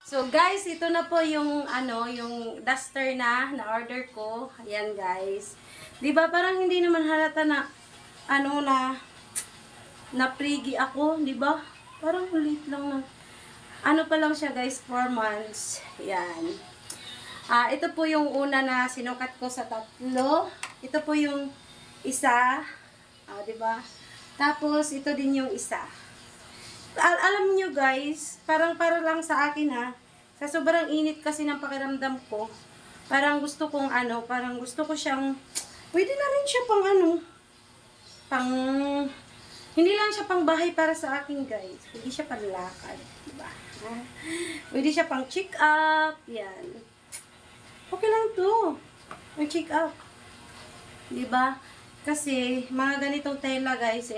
So guys, ito na po yung yung duster na order ko. Ayan guys. 'Di ba parang hindi naman halata na na prigi ako, 'di ba? Parang ulit lang na. Ano pa lang siya guys, 4 months. Ayan. Ito po yung una na sinukat ko sa tatlo. Ito po yung isa. 'Di ba? Tapos ito din yung isa. Alam niyo guys, para lang sa akin sa sobrang init kasi ng pakiramdam ko, parang gusto kong parang gusto ko siyang, pwede na rin siya pang pang, hindi lang siya pang bahay para sa akin guys, pwede siya pang lakad, diba? Pwede siya pang check up, yan. Okay lang to, pang check up, diba? Kasi, mga ganitong tela guys,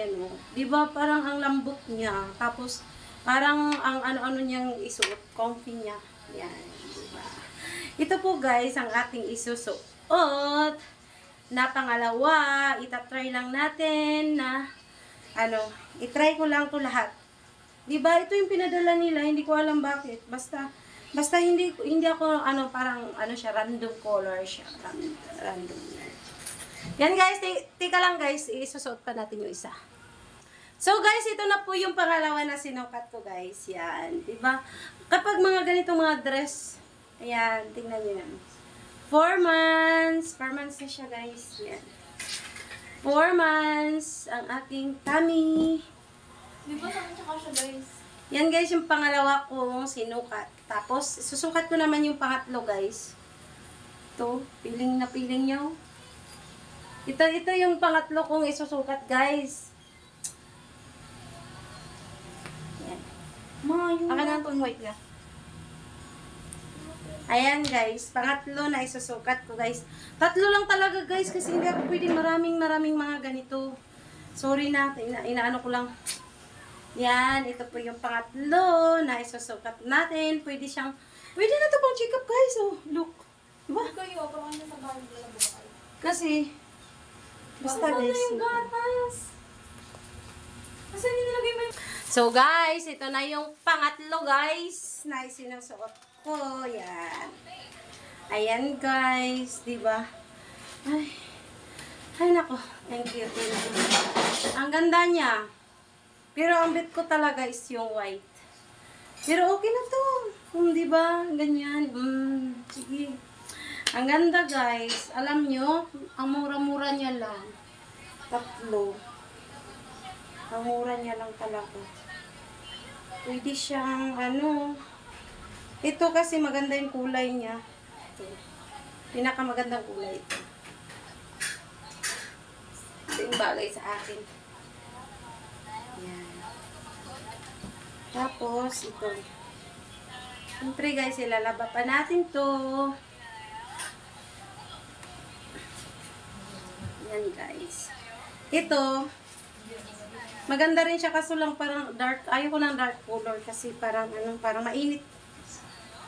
di ba parang ang lambot niya, tapos, parang ang ano-ano niyang isuot, comfy niya. Yan, di ba? Ito po guys, ang ating isusuot na pangalawa, itatry lang natin na, itry ko lang to lahat. Di ba? Ito yung pinadala nila, hindi ko alam bakit. Basta hindi ako, parang, siya, random color siya. Random. Yan guys, tika lang guys, isusuot pa natin yung isa. So guys, ito na po yung pangalawa na sinukat ko guys. Yan, diba? Kapag mga ganitong mga dress, ayan, tingnan nyo yan. 4 months. 4 months na siya guys. Yan. 4 months ang ating tummy. Di ba saan tsaka siya guys? Yan guys, yung pangalawa kong sinukat. Tapos, susukat ko naman yung pangatlo guys. Ito, piling na piling nyo. Ito yung pangatlo kong isusukat, guys. Yan. Akin na itong white na. Ayan, guys. Pangatlo na isusukat ko, guys. Tatlo lang talaga, guys, kasi hindi ako pwedeng maraming mga ganito. Sorry na, inaano ko lang. Yan, ito po yung pangatlo na isusukat natin. Pwede na ito pang check up, guys. Oh, look. Diba? Kayo, parang nyo sa bahay nila ba kayo? Kasi, basta Ano guys. na yung gatas? Asan nilagay mo yung... So guys, ito na yung pangatlo guys na isinusuot ko. Yan. Ayan guys, di ba? Ay nako. Thank you. Ang ganda niya. Pero ang bet ko talaga is yung white. Pero okay na to. Di ba? Ganyan. Sige. Ang ganda guys. Alam nyo, ang mura-mura niya lang. Tatlo. Ang mura niya lang talaga. Pwede siyang ito kasi maganda yung kulay niya. Ito. Pinakamagandang kulay ito. Ito yung bagay sa akin. Yan. Tapos ito. Siyempre guys, ilalaba pa natin to. Yan guys. Ito, maganda rin siya kaso lang parang dark. Ayoko ng dark color kasi parang parang mainit.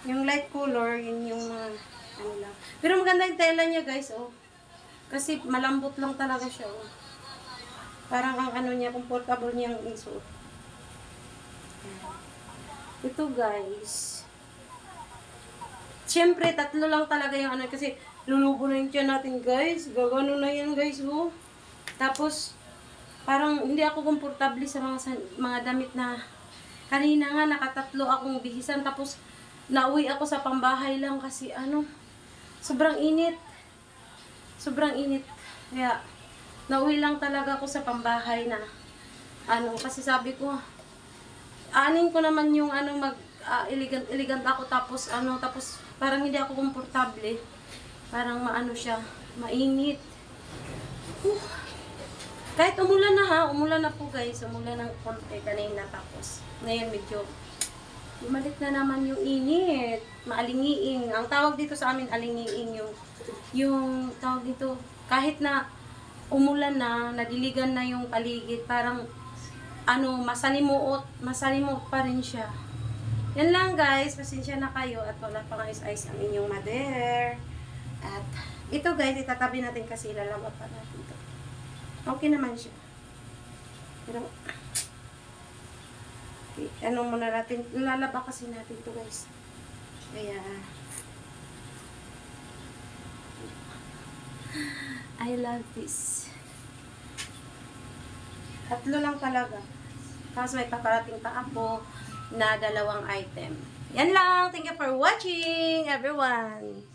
Yung light color, yun yung lang. Pero maganda yung tela niya guys, oh. Kasi malambot lang talaga siya, oh. Parang ang niya, comfortable niyang isuot. Ito guys. Siyempre, tatlo lang talaga yung kasi lulubo na yung tiyan natin guys. Gagano na yan guys, oh. Tapos, parang hindi ako komportable sa mga damit na kanina nga nakatatlo akong bihisan. Tapos, nauwi ako sa pambahay lang kasi sobrang init. Sobrang init. Kaya, nauwi lang talaga ako sa pambahay na kasi sabi ko, anin ko naman yung elegant ako tapos tapos parang hindi ako komportable. Parang siya, mainit. Kahit umulan na po guys, umulan ng konti kanina tapos ngayon medyo bumalik na naman yung init, maalingiing. Ang tawag dito sa amin alingiing yung tawag dito kahit na umulan na, nadiligan na yung paligid, parang masalimuot pa rin siya. Yan lang guys, pasensya na kayo at wala pang ayos-ayos ang inyong mother. At ito guys, itatabi natin kasi ilalaba pa natin ito. Okay naman siya. Pero muna natin, lalaba kasi natin ito guys. Ayan. I love this. 3 lang talaga. Tapos may paparating pa ako na 2 item. Yan lang. Thank you for watching, everyone.